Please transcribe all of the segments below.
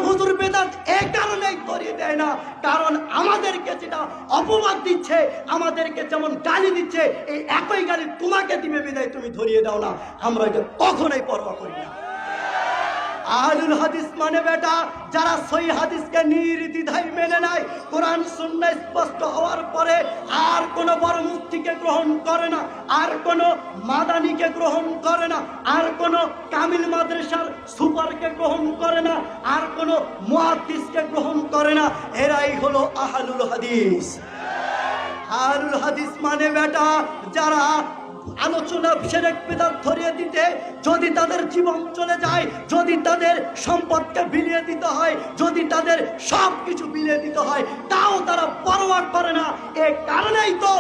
হুজুর বেদাত এই কারণেই ধরিয়ে দেয় না, কারণ আমাদেরকে যেটা অপবাদ দিচ্ছে, আমাদেরকে যেমন গালি দিচ্ছে, এই একই গালি তোমাকে দিবে বিদায় তুমি ধরিয়ে দাও না। আমরা এটা কখনোই পরোয়া করি না। আহলুল হাদিস মানে বেটা যারা সহিহ হাদিসকে নির্দ্বিধায় মেনে নেয়, কোরআন সুন্নাহ স্পষ্ট হওয়ার পরে আর কোনো বড় মুফতিকে গ্রহণ করে না, আর কোনো মাদানিকে গ্রহণ করে না, আর কোনো কামিল মাদ্রাসার সুপারকে গ্রহণ করে না, আর কোনো মুহাদ্দিসকে গ্রহণ করে না। এরাই হলো আহলুল হাদিস। আহলুল হাদিস মানে বেটা যারা আলোচনা শিরক বিদআত ধরিয়ে দিতে যদি তাদের জীবন চলে যায়, যদি তাদের সম্পদকে বিলিয়ে দিতে হয়, যদি তাদের সব কিছু বিলিয়ে দিতে হয়, তাও তারা পরোয়া করে না। এই কারণেই তো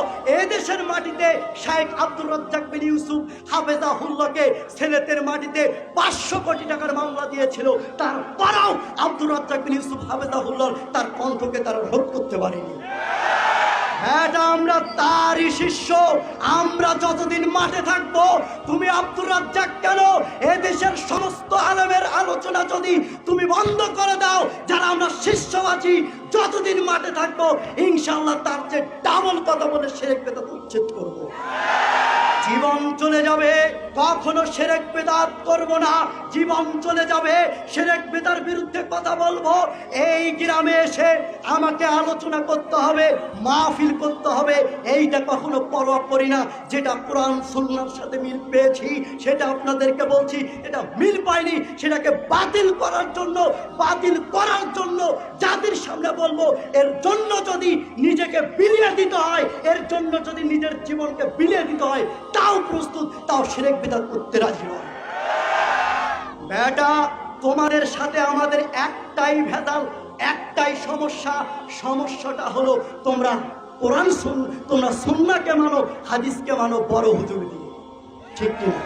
এদেশের মাটিতে শেখ আব্দুর রাজ্জাক বিন ইউসুফ হাফেজাহুল্লাহকে সিলেটের মাটিতে 500 কোটি টাকার মামলা দিয়েছিল, তারপরেও আব্দুর রাজ্জাক বিন ইউসুফ হাফেজাহুল্লাহ তার কণ্ঠকে তারা রোধ করতে পারেনি। এটা আমরা তারই শিষ্য। আমরা যতদিন মাঠে থাকবো, তুমি আব্দুর রাজ্জাক কেন, এদেশের সমস্ত আলেমের আলোচনা যদি তুমি বন্ধ করে দাও, যারা আমরা শিষ্য আছি যতদিন মাঠে থাকবো, ইনশাআল্লাহ তার চেয়ে ডাবল কথা বলে শিরক বিদআত উচ্ছেদ করবো। জীবন চলে যাবে, কখনো শিরক বিদআত করব না। জীবন চলে যাবে, শিরক বিদআতের বিরুদ্ধে কথা বলবো। এই গ্রামে এসে আমাকে আলোচনা করতে হবে, মাহফিল করতে হবে, এইটা কখনো পরোয়া করি না। যেটা কোরআন সুন্নাহর সাথে মিল পেয়েছি সেটা আপনাদেরকে বলছি, এটা মিল পাইনি সেটাকে বাতিল করার জন্য জাতির সামনে বলবো। এর জন্য যদি নিজেকে বিলিয়ে দিতে হয়, এর জন্য যদি নিজের জীবনকে বিলিয়ে দিতে হয়, তাও প্রস্তুত, তাও শিরক বিদআত করতে রাজি নয়। বেটা তোমাদের সাথে আমাদের একটাই ভেজাল, একটাই সমস্যাটা হলো তোমরা তোমরা সুন্নাহকে মানো, হাদিসকে মানো বড় হুজুর দিয়ে, ঠিক কিনা?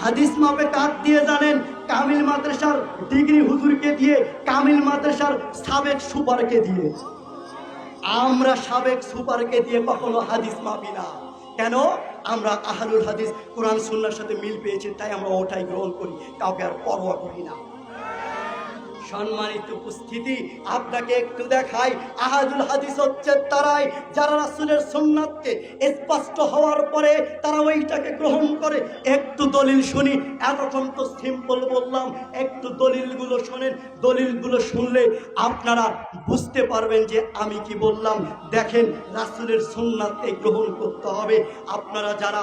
হাদিস মাপে কাজ দিয়ে জানেন, কামিল মাদ্রাসার ডিগ্রি হুজুরকে দিয়ে, কামিল মাদ্রাসার সাবেক সুপারকে দিয়ে। আমরা সাবেক সুপারকে দিয়ে কখনো হাদিস মাপি না। কেন? আমরা আহলুল হাদিস, কোরআন সুন্নাহর সাথে মিল পেয়েছি, তাই আমরা ওটাই গ্রহণ করি, কাউকে আর পরোয়া করি না। সম্মানিত উপস্থিতি, আপনাকে একটু দেখাই, আহলুল হাদিস হচ্ছে তারাই যারা রাসূলের সুন্নাতকে স্পষ্ট হওয়ার পরে তারা ওইটাকে গ্রহণ করে। একটু দলিল শুনি, এতক্ষণ তো সিম্পল বললাম, একটু দলিলগুলো শোনেন। দলিলগুলো শুনলে আপনারা বুঝতে পারবেন যে আমি কি বললাম। দেখেন, রাসূলের সুন্নাতকে গ্রহণ করতে হবে। আপনারা যারা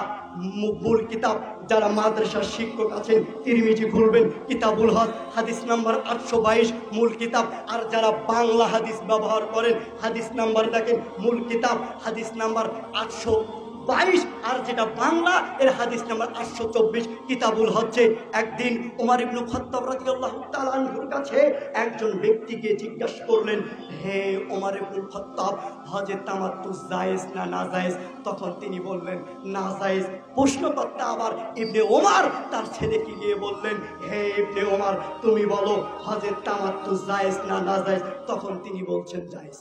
মূল কিতাব, যারা মাদ্রাসার শিক্ষক আছেন, তিরমিজি খুলবেন, কিতাবুল হজ হাদিস নাম্বার 822 মূল কিতাব। আর যারা বাংলা হাদিস ব্যবহার করেন, হাদিস নাম্বার দেখেন, মূল কিতাব হাদিস নাম্বার 822, আর যেটা বাংলা এর হাদিস নাম্বার 824 কিতাবুল হজ্জে। একদিন ওমর ইবনে খাত্তাব রাদিয়াল্লাহু তাআলা আনহুর কাছে একজন ব্যক্তি গিয়ে জিজ্ঞাসা করলেন, হে ওমর ইবনে খাত্তাব, হজে তামাত্তু জায়েজ না নাজায়েজ? তখন তিনি বললেন নাজায়েজ। প্রশ্নকর্তা আবার ইবনে ওমর তার ছেলেকে গিয়ে বললেন, হে ইবনে ওমর, তুমি বলো হজে তামাত্তু জায়েজ না নাজায়েজ? তখন তিনি বলছেন জায়েজ।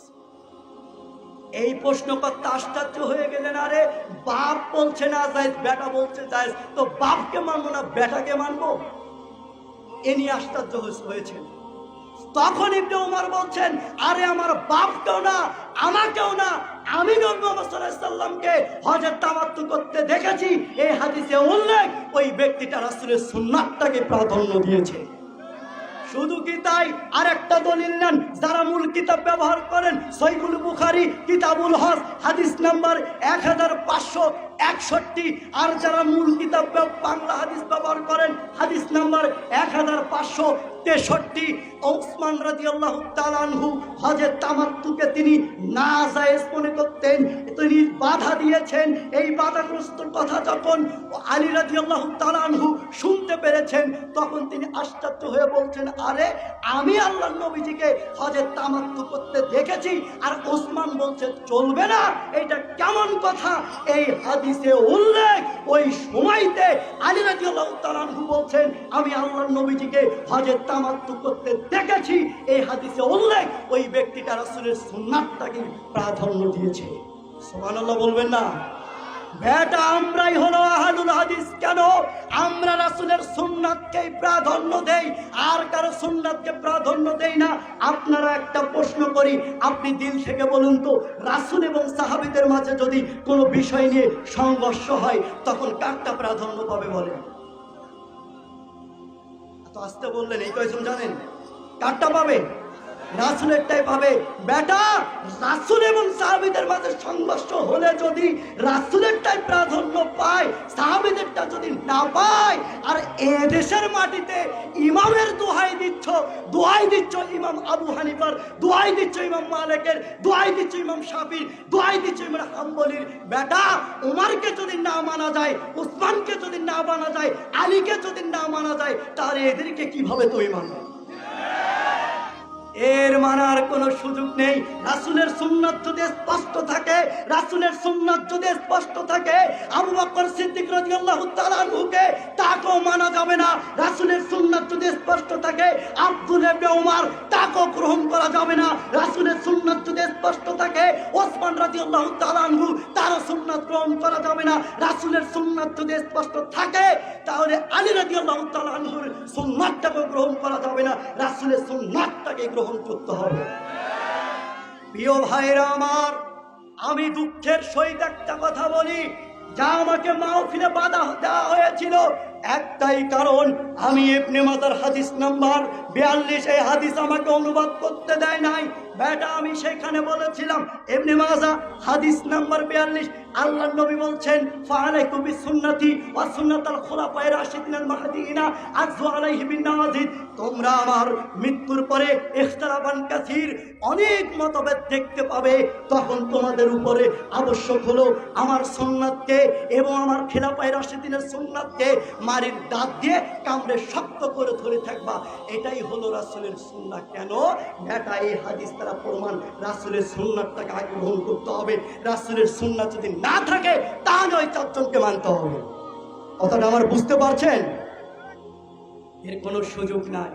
এই প্রশ্নকর্তা আশ্চর্য হয়ে গেলেন, আরে বাপ বলছে না জায়েজ, বেটা বলছে জায়েজ, তো বাপকে মানবো না বেটাকে মানবো? এ নিয়ে আশ্চর্য হয়েছে। তখন ইবনে ওমর বলছেন, আরে আমার বাপকেও না, আমাকেও না, আমি নবী মুহাম্মদ সাল্লাল্লাহু আলাইহি সাল্লামকে হজে তামাত্তু করতে দেখেছি। এই হাদিসে উল্লেখ, ওই ব্যক্তিটা রাসূলের সুন্নাতটাকে প্রাধান্য দিয়েছে। শুধু কি তাই, আরেকটা দলিল নেন। যারা মূল কিতাব ব্যবহার করেন, সহিহুল বুখারী কিতাবুল হজ হাদিস নাম্বার 1561, আর যারা মূল কিতাব বাংলা হাদিস ব্যবহার করেন, হাদিস নাম্বার 1563। ওসমান রাদিয়াল্লাহু তাআলা আনহু হজে তামাত্তুকে তিনি নাজায়েজ মনে করতেন, তিনি বাধা দিয়েছেন। এই বাধাগ্রস্ত কথা যখন আলী রাদিয়াল্লাহু তাআলা আনহু শুনতে পেরেছেন, তখন তিনি আশ্চর্য হয়ে বলছেন, আরে আমি আল্লাহর নবীজিকে হজে তামাত্তু করতে দেখেছি, আর ওসমান বলছে চলবে না, এটা কেমন কথা? এই হাদিসে উল্লেখ, ওই সময়তে আলী রাদিয়াল্লাহু তাআলা আনহু বলছেন, আমি আল্লাহর নবীজিকে হজে তামাত্তু করতে দেখেছি। এই হাদিসে উল্লেখ, ওই ব্যক্তিটা রাসূলের সুন্নাতটাকে প্রাধান্য দিয়েছে। সুবহানাল্লাহ বলবেন না? বেটা আমরাই হলো আহলুল হাদিস। কেন? আমরা রাসূলের সুন্নাতকে প্রাধান্য দেই, আর কারো সুন্নাতকে প্রাধান্য দেই না। আপনারা একটা প্রশ্ন করি, আপনি দিল থেকে বলুন তো, রাসূল এবং সাহাবীদের মাঝে যদি কোনো বিষয় নিয়ে সংঘর্ষ হয় তখন কারটা প্রাধান্য পাবে বলেন? এত আসতে বললেন, এই কয়জন জানেন কারটা পাবে? রাসূলেরটাই পাবে। বেটা রাসূল এবং সাহাবীদের মাঝে সংঘর্ষ হলে যদি রাসূলেরটাই প্রাধান্য পায়, সাহাবীদেরটা যদি না পায়, আর এ দেশের মাটিতে ইমামের দোহাই দিচ্ছ ইমাম আবু হানিফার, দোহাই দিচ্ছ ইমাম মালিকের, দোহাই দিচ্ছ ইমাম শাফির, দোহাই দিচ্ছ ইমাম হাম্বলির, বেটা উমরকে যদি না মানা যায়, উসমানকে যদি না মানা যায়, আলীকে যদি না মানা যায়, তাহলে এদেরকে কিভাবে তুমি মানবে? এর মানার কোনো সুযোগ নেই। রাসূলের সুন্নাত যদি স্পষ্ট থাকে, রাসূলের সুন্নাত যদি স্পষ্ট থাকে, আবু বকর সিদ্দিক রাদিয়াল্লাহু তাআলা আনহুকে তাকেও মানা যাবে না। রাসূলের সুন্নাত যদি স্পষ্ট থাকে, আব্দুল্লাহ ইবনে ওমর তাকেও গ্রহণ করা যাবে না। রাসূলের সুন্নাত যদি স্পষ্ট থাকে, ওসমান রাদিয়াল্লাহু তাআলা আনহু তার সুন্নাত গ্রহণ করা যাবে না। রাসূলের সুন্নাত যদি স্পষ্ট থাকে, তাহলে আলী রাদিয়াল্লাহু তাআলা আনহুর সুন্নাতটাকে গ্রহণ করা যাবে না। রাসূলের সুন্নাতটাকে গ্রহণ করতে হবে। প্রিয় ভাইরা আমার, আমি দুঃখের সহিত একটা কথা বলি, যা আমাকে মাহফিলে বাধা দেওয়া হয়েছিল একটাই কারণ, আমি ইবনে মাজার হাদিস নাম্বার 42 এই হাদিস আমাকে অনুবাদ করতে দেয় নাই। বেটা আমি সেখানে বলেছিলাম ইবনে মাজাহ হাদিস নাম্বার 42, আল্লাহর নবী বলছেন, ফাআলাইকুম বিসুন্নতি ওয়া সুন্নাতাল খুলাফায়ে রাশিদিনাল মাহদিয়িনা আযু আলাইহি বিন্নাওয়াজিদ। তোমরা আমার মৃত্যুর পরে ইখতিলাফান কাসীর, অনেক মতভেদ দেখতে পাবে। তখন তোমাদের উপরে আবশ্যক হলো আমার সুন্নাতকে এবং আমার খেলাফায়ে রাশিদিনের সুন্নাতকে মারির দাঁত দিয়ে কামড়ে শক্ত করে ধরে থাকবা। এটাই হলো রাসূলের সুন্নাত। কেন? এটা এই হাদিস দ্বারা প্রমাণ। রাসূলের সুন্নাতটাকে আগে গ্রহণ করতে হবে। রাসূলের সুন্নাত যদি না থাকে, তাহলে ওই চারজনকে মানতে হবে। কথাটা আমার বুঝতে পারছেন? এর কোনো সুযোগ নাই।